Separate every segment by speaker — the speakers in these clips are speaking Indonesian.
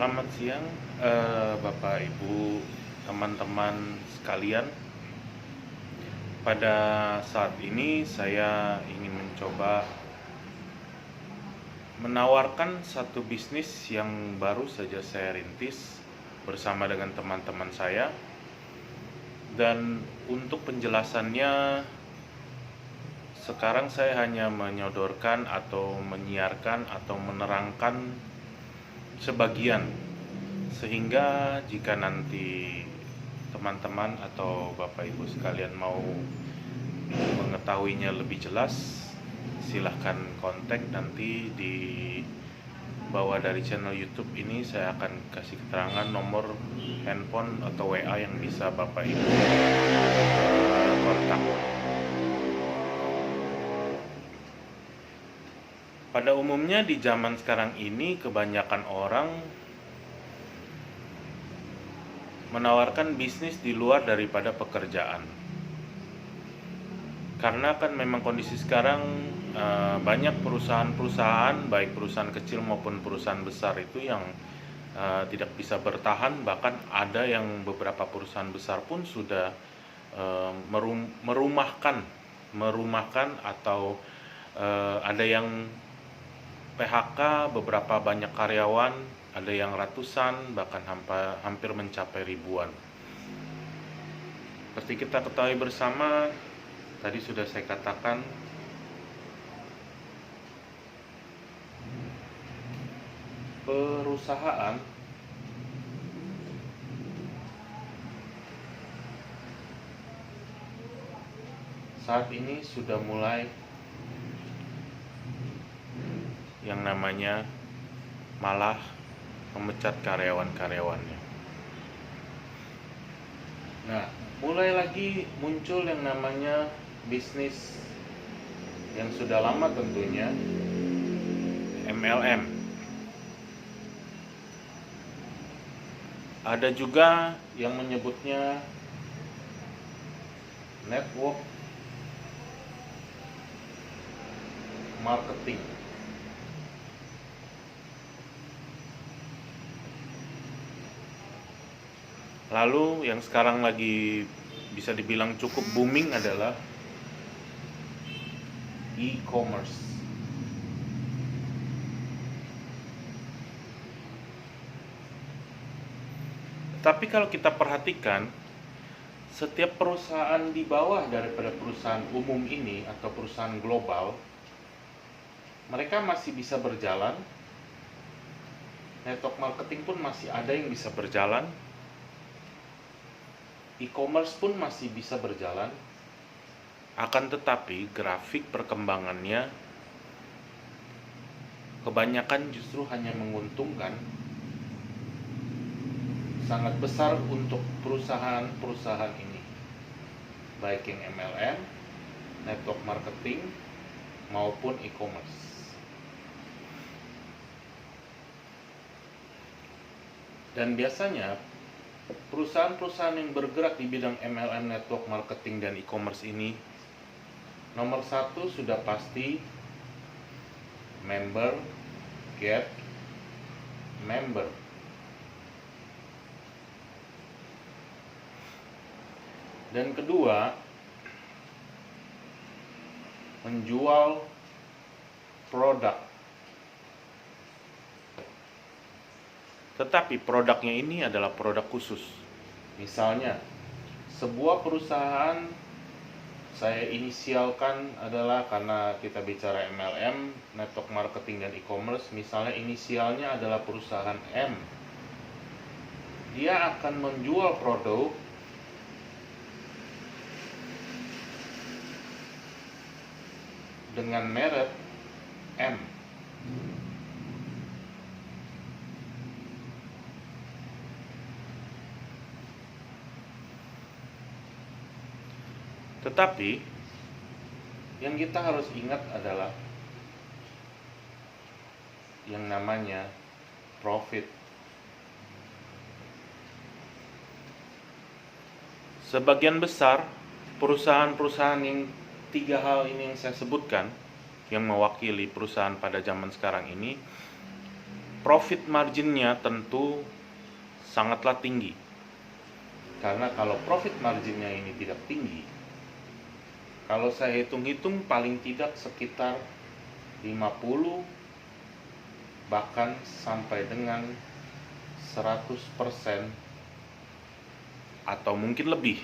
Speaker 1: Selamat siang, Bapak, Ibu, teman-teman sekalian. Pada saat ini saya ingin mencoba menawarkan satu bisnis yang baru saja saya rintis bersama dengan teman-teman saya. Dan untuk penjelasannya, sekarang saya hanya menyodorkan atau menyiarkan atau menerangkan sebagian, sehingga jika nanti teman-teman atau Bapak Ibu sekalian mau mengetahuinya lebih jelas, silahkan kontak nanti di bawah dari channel YouTube ini. Saya akan kasih keterangan nomor handphone atau WA yang bisa Bapak Ibu kontak. Pada umumnya di zaman sekarang ini kebanyakan orang menawarkan bisnis di luar daripada pekerjaan. Karena kan memang kondisi sekarang banyak perusahaan-perusahaan, baik perusahaan kecil maupun perusahaan besar itu yang tidak bisa bertahan. Bahkan ada yang beberapa perusahaan besar pun sudah merumahkan atau ada yang PHK beberapa banyak karyawan, ada yang ratusan, bahkan hampir mencapai ribuan. Seperti kita ketahui bersama, tadi sudah saya katakan, perusahaan saat ini sudah mulai yang namanya malah memecat karyawan-karyawannya. Nah, mulai lagi muncul yang namanya bisnis yang sudah lama tentunya, MLM. Ada juga yang menyebutnya network marketing. Lalu yang sekarang lagi bisa dibilang cukup booming adalah e-commerce. Tapi kalau kita perhatikan, setiap perusahaan di bawah daripada perusahaan umum ini atau perusahaan global, mereka masih bisa berjalan. Network marketing pun masih ada yang bisa berjalan. E-commerce pun masih bisa berjalan. Akan tetapi grafik perkembangannya kebanyakan justru hanya menguntungkan, sangat besar untuk perusahaan-perusahaan ini, baik yang MLM, network marketing, maupun e-commerce. Dan biasanya perusahaan-perusahaan yang bergerak di bidang MLM, network marketing, dan e-commerce ini, nomor satu sudah pasti member get member. Dan kedua, menjual produk. Tetapi produknya ini adalah produk khusus. Misalnya, sebuah perusahaan saya inisialkan adalah, karena kita bicara MLM, network marketing, dan e-commerce, misalnya inisialnya adalah perusahaan M. Dia akan menjual produk dengan merek M. Tetapi yang kita harus ingat adalah yang namanya profit. Sebagian besar perusahaan-perusahaan yang tiga hal ini yang saya sebutkan, yang mewakili perusahaan pada zaman sekarang ini, profit marginnya tentu sangatlah tinggi. Karena kalau profit marginnya ini tidak tinggi, kalau saya hitung-hitung paling tidak sekitar 50 bahkan sampai dengan 100% atau mungkin lebih.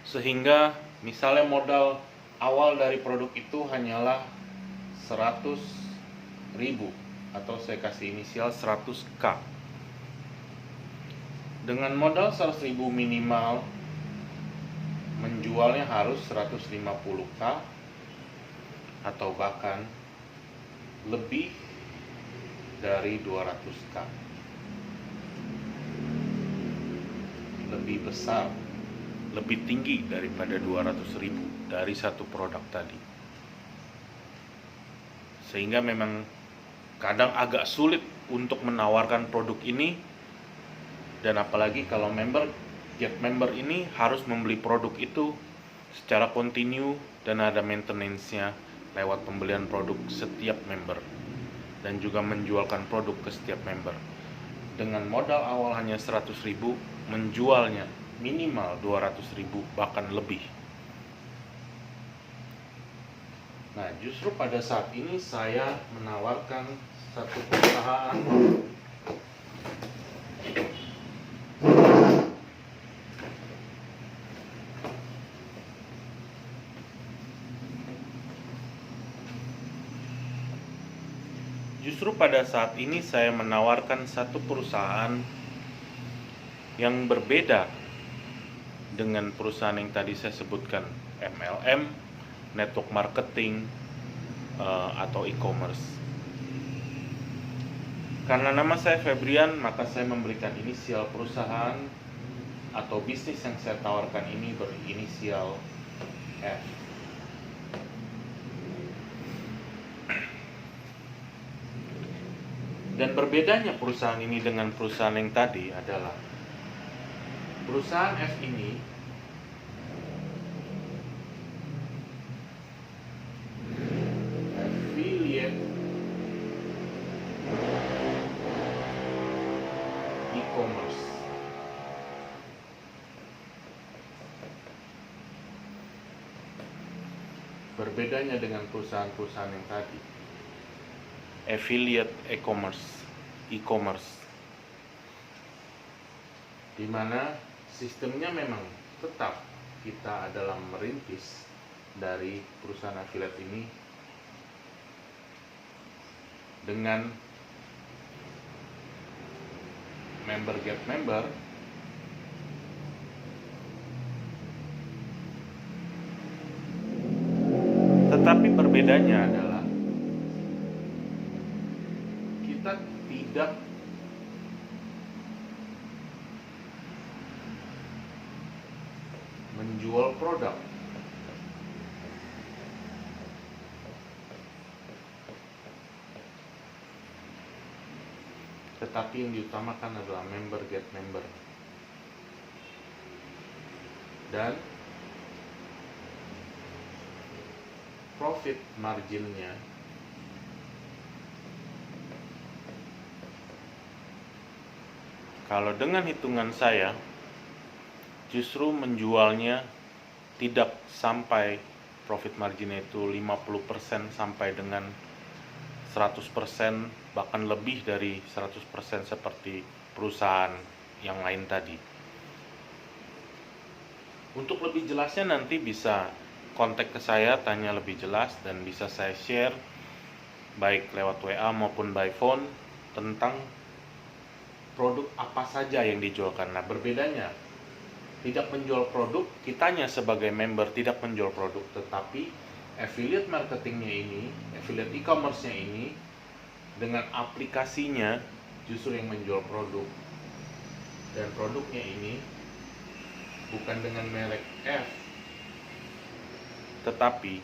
Speaker 1: Sehingga misalnya modal awal dari produk itu hanyalah 100.000 atau saya kasih inisial 100.000. Dengan modal 100.000 minimal, menjualnya harus 150.000 atau bahkan lebih dari 200.000. Lebih besar, lebih tinggi daripada 200.000 dari satu produk tadi. Sehingga memang kadang agak sulit untuk menawarkan produk ini. Dan apalagi kalau get member ini harus membeli produk itu secara kontinu dan ada maintenance-nya lewat pembelian produk setiap member dan juga menjualkan produk ke setiap member. Dengan modal awal hanya 100.000, menjualnya minimal 200.000 bahkan lebih. Nah, justru pada saat ini saya menawarkan satu perusahaan satu perusahaan yang berbeda dengan perusahaan yang tadi saya sebutkan, MLM, network marketing, atau e-commerce. Karena nama saya Febrian, maka saya memberikan inisial perusahaan atau bisnis yang saya tawarkan ini berinisial F. Dan berbedanya perusahaan ini dengan perusahaan yang tadi adalah perusahaan F ini affiliate e-commerce. Berbedanya dengan perusahaan-perusahaan yang tadi, affiliate e-commerce, di mana sistemnya memang tetap kita adalah merintis dari perusahaan affiliate ini dengan member get member, tetapi perbedaannya adalah kita tidak menjual produk, tetapi yang diutamakan adalah member get member. Dan profit marginnya kalau dengan hitungan saya justru menjualnya tidak sampai profit marginnya itu 50% sampai dengan 100%, bahkan lebih dari 100% seperti perusahaan yang lain tadi. Untuk lebih jelasnya nanti bisa kontak ke saya, tanya lebih jelas, dan bisa saya share baik lewat WA maupun by phone tentang produk apa saja yang dijualkan. Nah, berbedanya tidak menjual produk, kitanya sebagai member tidak menjual produk, tetapi affiliate marketingnya ini, affiliate e-commerce-nya ini dengan aplikasinya justru yang menjual produk. Dan produknya ini bukan dengan merek F, tetapi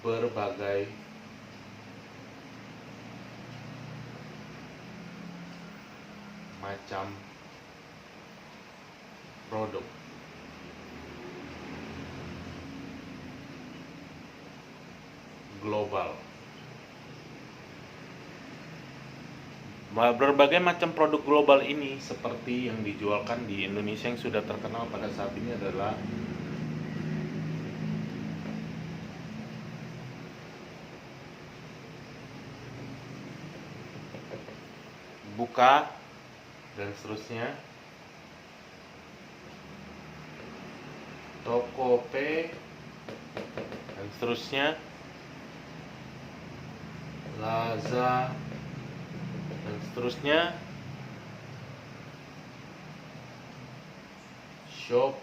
Speaker 1: berbagai macam produk. global. Berbagai macam produk global ini seperti yang dijualkan di Indonesia yang sudah terkenal pada saat ini adalah Buka dan seterusnya, Tokope dan seterusnya, Laza dan seterusnya, Shop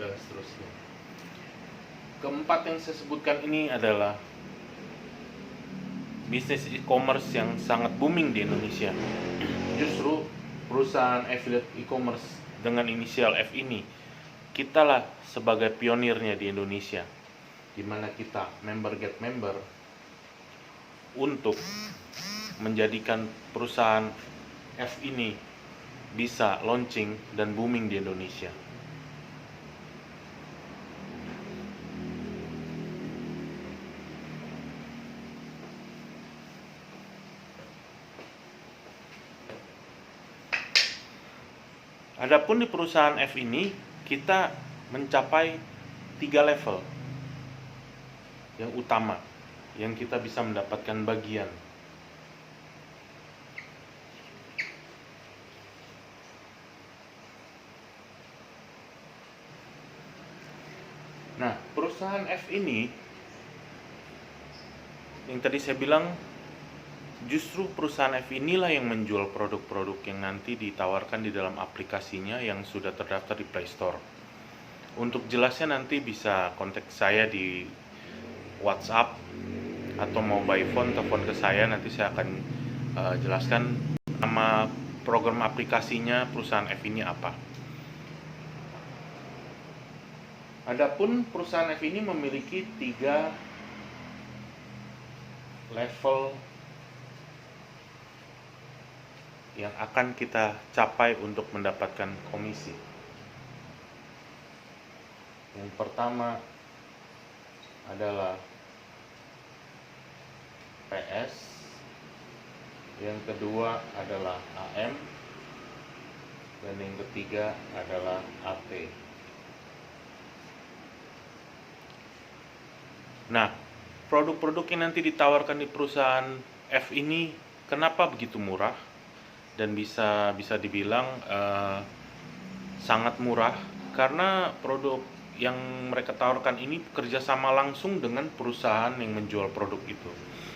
Speaker 1: dan seterusnya. Keempat yang saya sebutkan ini adalah bisnis e-commerce yang sangat booming di Indonesia. Justru perusahaan affiliate e-commerce dengan inisial F ini, kitalah sebagai pionirnya di Indonesia, di mana kita member get member untuk menjadikan perusahaan F ini bisa launching dan booming di Indonesia. Adapun di perusahaan F ini kita mencapai 3 level yang utama yang kita bisa mendapatkan bagian. Nah, perusahaan F ini yang tadi saya bilang, justru perusahaan F inilah yang menjual produk-produk yang nanti ditawarkan di dalam aplikasinya yang sudah terdaftar di Play Store. Untuk jelasnya nanti bisa kontak saya di WhatsApp atau mau by phone, telepon ke saya, nanti saya akan jelaskan nama program aplikasinya perusahaan F ini apa. Adapun perusahaan F ini memiliki 3 level yang akan kita capai untuk mendapatkan komisi. Yang pertama adalah PS, yang kedua adalah AM, dan yang ketiga adalah AT. Nah, produk-produk yang nanti ditawarkan di perusahaan F ini kenapa begitu murah dan bisa dibilang sangat murah? Karena produk yang mereka tawarkan ini kerjasama langsung dengan perusahaan yang menjual produk itu.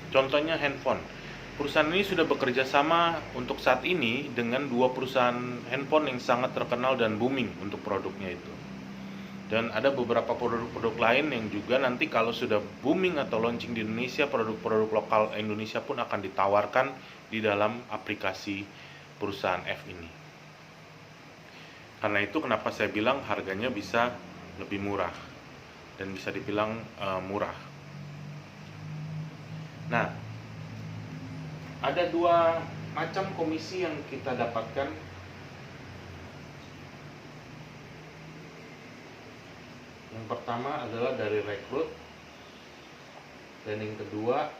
Speaker 1: Contohnya handphone. Perusahaan ini sudah bekerja sama untuk saat ini dengan 2 perusahaan handphone yang sangat terkenal dan booming untuk produknya itu. Dan ada beberapa produk-produk lain yang juga nanti kalau sudah booming atau launching di Indonesia, produk-produk lokal Indonesia pun akan ditawarkan di dalam aplikasi perusahaan F ini. Karena itu kenapa saya bilang harganya bisa lebih murah dan bisa dibilang murah. Nah, ada 2 macam komisi yang kita dapatkan. Yang pertama adalah dari rekrut, dan yang kedua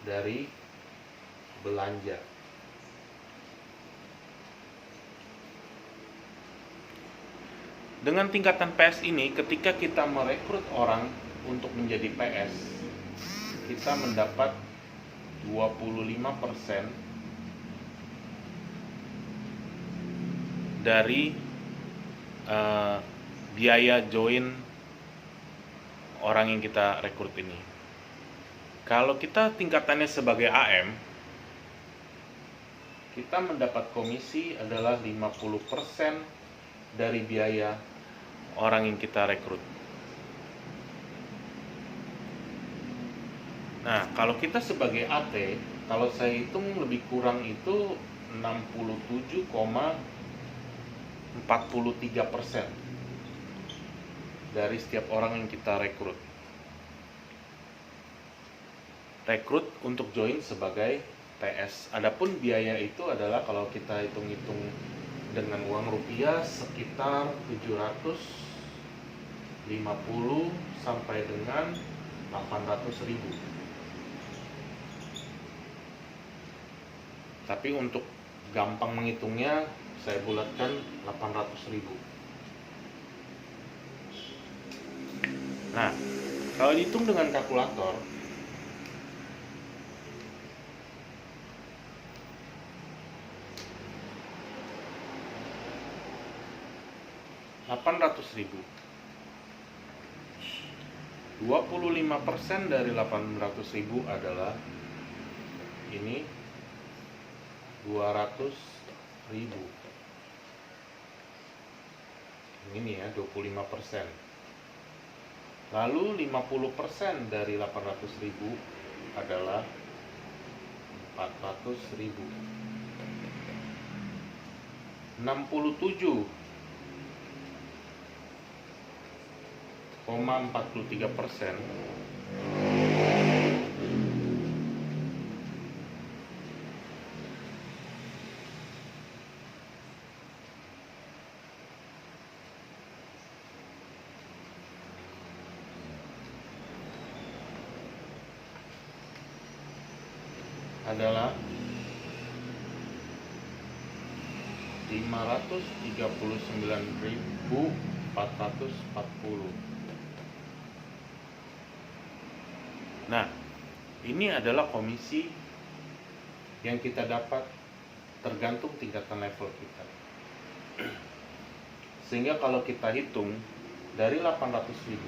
Speaker 1: dari belanja. Dengan tingkatan PS ini, ketika kita merekrut orang untuk menjadi PS, kita mendapat 25% dari biaya join orang yang kita rekrut ini. Kalau kita tingkatannya sebagai AM, kita mendapat komisi adalah 50% dari biaya orang yang kita rekrut. Nah, kalau kita sebagai AT, kalau saya hitung lebih kurang itu 67,43% dari setiap orang yang kita rekrut. Rekrut untuk join sebagai PS. Adapun biaya itu adalah kalau kita hitung-hitung dengan uang rupiah sekitar 700 50 sampai dengan 800.000. Tapi untuk gampang menghitungnya, saya bulatkan 800.000. Nah, kalau dihitung dengan kalkulator, Rp800.000, 25% dari 800.000 adalah ini 200.000. Ini ya, 25%. Lalu 50% dari 800.000 adalah 400.000. 67,43% adalah 539.440. Nah, ini adalah komisi yang kita dapat tergantung tingkatan level kita. Sehingga kalau kita hitung dari 800.000,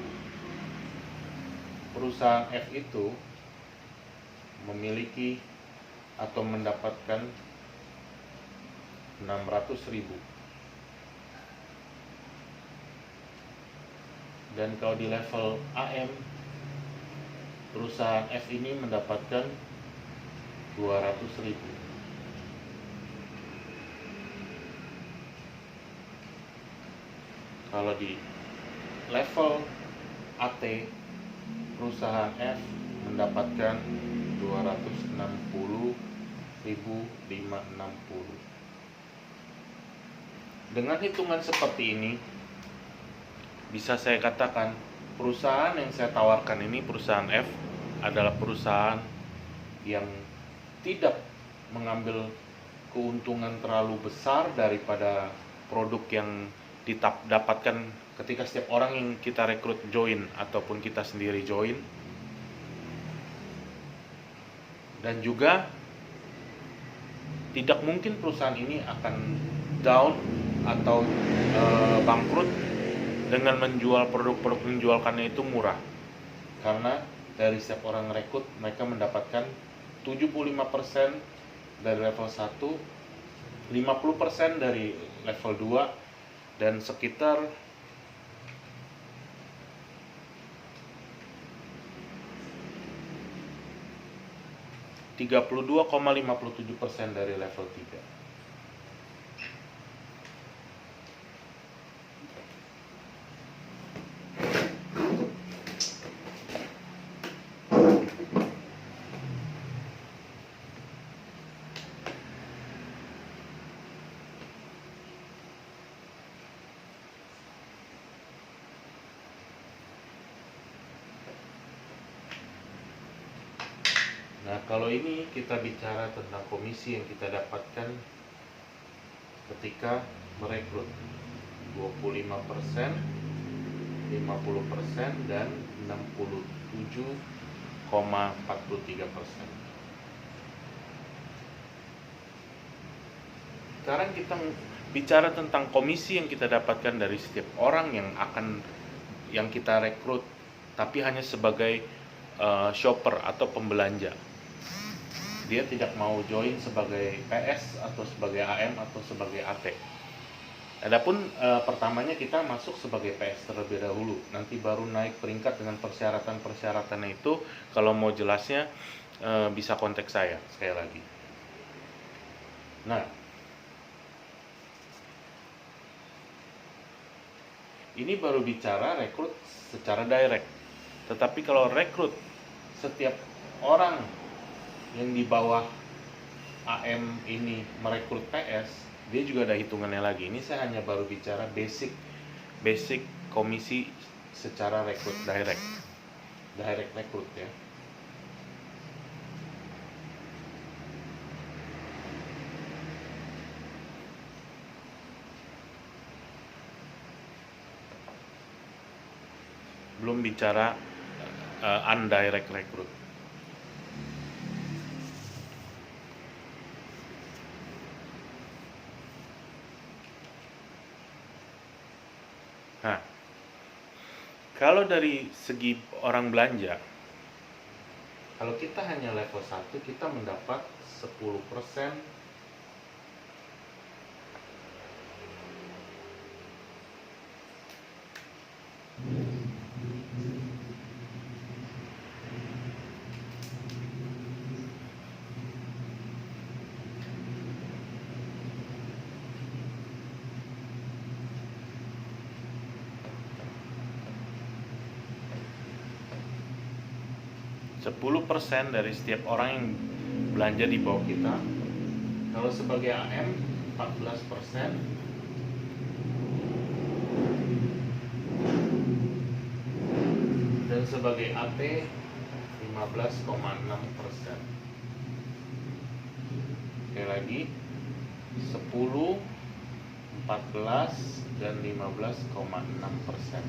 Speaker 1: perusahaan F itu memiliki atau mendapatkan 600.000. Dan kalau di level AM, perusahaan F ini mendapatkan 200.000. Kalau di level AT, perusahaan F mendapatkan 260.560. Dengan hitungan seperti ini, bisa saya katakan perusahaan yang saya tawarkan ini, perusahaan F, adalah perusahaan yang tidak mengambil keuntungan terlalu besar daripada produk yang didapatkan ketika setiap orang yang kita rekrut join ataupun kita sendiri join. Dan juga tidak mungkin perusahaan ini akan down atau bangkrut dengan menjual produk-produk yang dijualkannya itu murah. Karena dari setiap orang rekrut, mereka mendapatkan 75% dari level 1, 50% dari level 2, dan sekitar 32,57% dari level 3. Nah, kalau ini kita bicara tentang komisi yang kita dapatkan ketika merekrut 25%, 50%, dan 67,43%. Sekarang kita bicara tentang komisi yang kita dapatkan dari setiap orang yang kita rekrut, tapi hanya sebagai shopper atau pembelanja. Dia tidak mau join sebagai PS atau sebagai AM atau sebagai AT. Adapun pertamanya kita masuk sebagai PS terlebih dahulu, nanti baru naik peringkat dengan persyaratan-persyaratannya itu. Kalau mau jelasnya bisa kontak saya sekali lagi. Nah, ini baru bicara rekrut secara direct. Tetapi kalau rekrut setiap orang yang di bawah AM ini merekrut PS, dia juga ada hitungannya lagi. Ini saya hanya baru bicara basic komisi secara rekrut direct rekrut ya. Belum bicara undirect rekrut. Nah, kalau dari segi orang belanja, kalau kita hanya level 1, kita mendapat 10% dari setiap orang yang belanja di bawah kita. Kalau sebagai AM 14%, dan sebagai AT 15,6%. Sekali lagi 10, 14, dan 15,6%.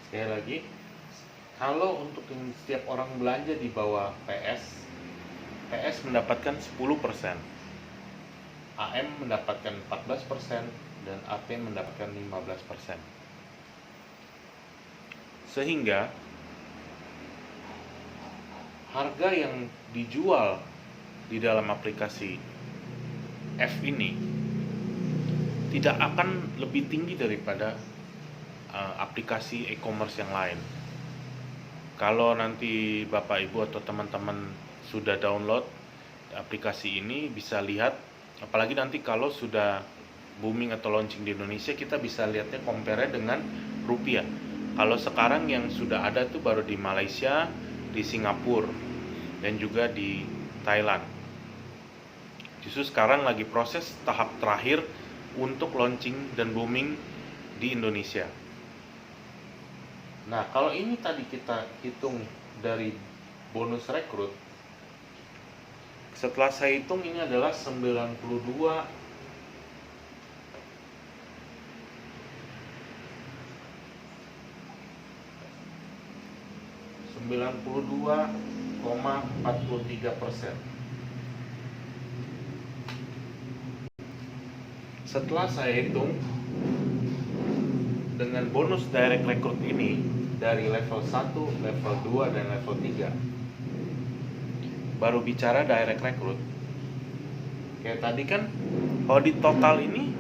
Speaker 1: Sekali lagi, kalau untuk setiap orang belanja di bawah PS mendapatkan 10%, AM mendapatkan 14%, dan AT mendapatkan 15%. Sehingga harga yang dijual di dalam aplikasi F ini tidak akan lebih tinggi daripada aplikasi e-commerce yang lain. Kalau nanti Bapak Ibu atau teman-teman sudah download aplikasi ini, bisa lihat, apalagi nanti kalau sudah booming atau launching di Indonesia, kita bisa lihatnya compare dengan rupiah. Kalau sekarang yang sudah ada itu baru di Malaysia, di Singapura, dan juga di Thailand. Justru sekarang lagi proses tahap terakhir untuk launching dan booming di Indonesia. Nah, kalau ini tadi kita hitung dari bonus rekrut, setelah saya hitung ini adalah 92,43%. Setelah saya hitung dengan bonus direct recruit ini dari level 1, level 2, dan level 3, baru bicara direct recruit. Kayak tadi kan, kalau di total ini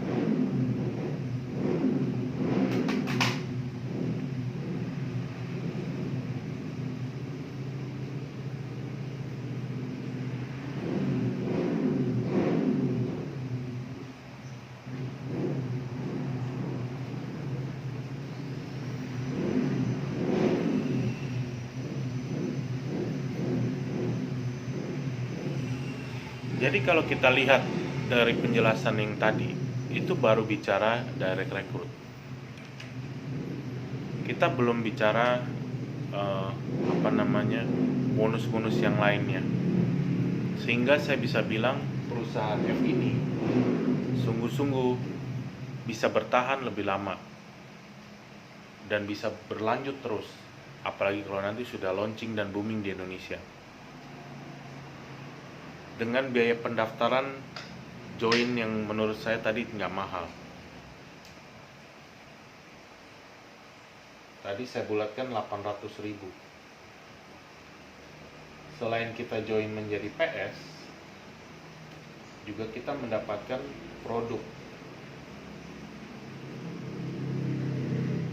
Speaker 1: jadi kalau kita lihat dari penjelasan yang tadi, itu baru bicara direct recruit. Kita belum bicara bonus-bonus yang lainnya. Sehingga saya bisa bilang perusahaan F ini sungguh-sungguh bisa bertahan lebih lama dan bisa berlanjut terus, apalagi kalau nanti sudah launching dan booming di Indonesia. Dengan biaya pendaftaran join yang menurut saya tadi nggak mahal. Tadi saya bulatkan 800.000. Selain kita join menjadi PS, juga kita mendapatkan produk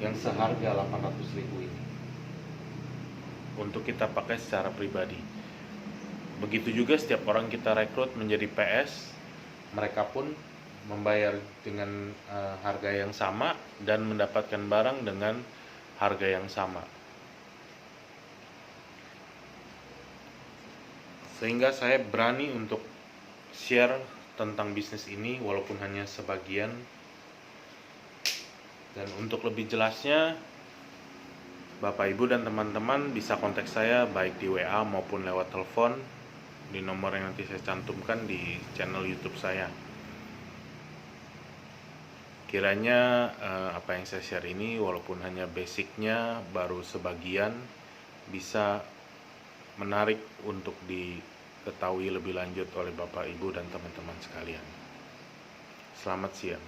Speaker 1: yang seharga 800.000 ini untuk kita pakai secara pribadi. Begitu juga setiap orang kita rekrut menjadi PS, mereka pun membayar dengan harga yang sama dan mendapatkan barang dengan harga yang sama. Sehingga saya berani untuk share tentang bisnis ini walaupun hanya sebagian. Dan untuk lebih jelasnya, Bapak Ibu dan teman-teman bisa kontak saya baik di WA maupun lewat telepon di nomor yang nanti saya cantumkan di channel YouTube saya. Kiranya apa yang saya share ini walaupun hanya basicnya baru sebagian bisa menarik untuk diketahui lebih lanjut oleh Bapak Ibu dan teman-teman sekalian. Selamat siang.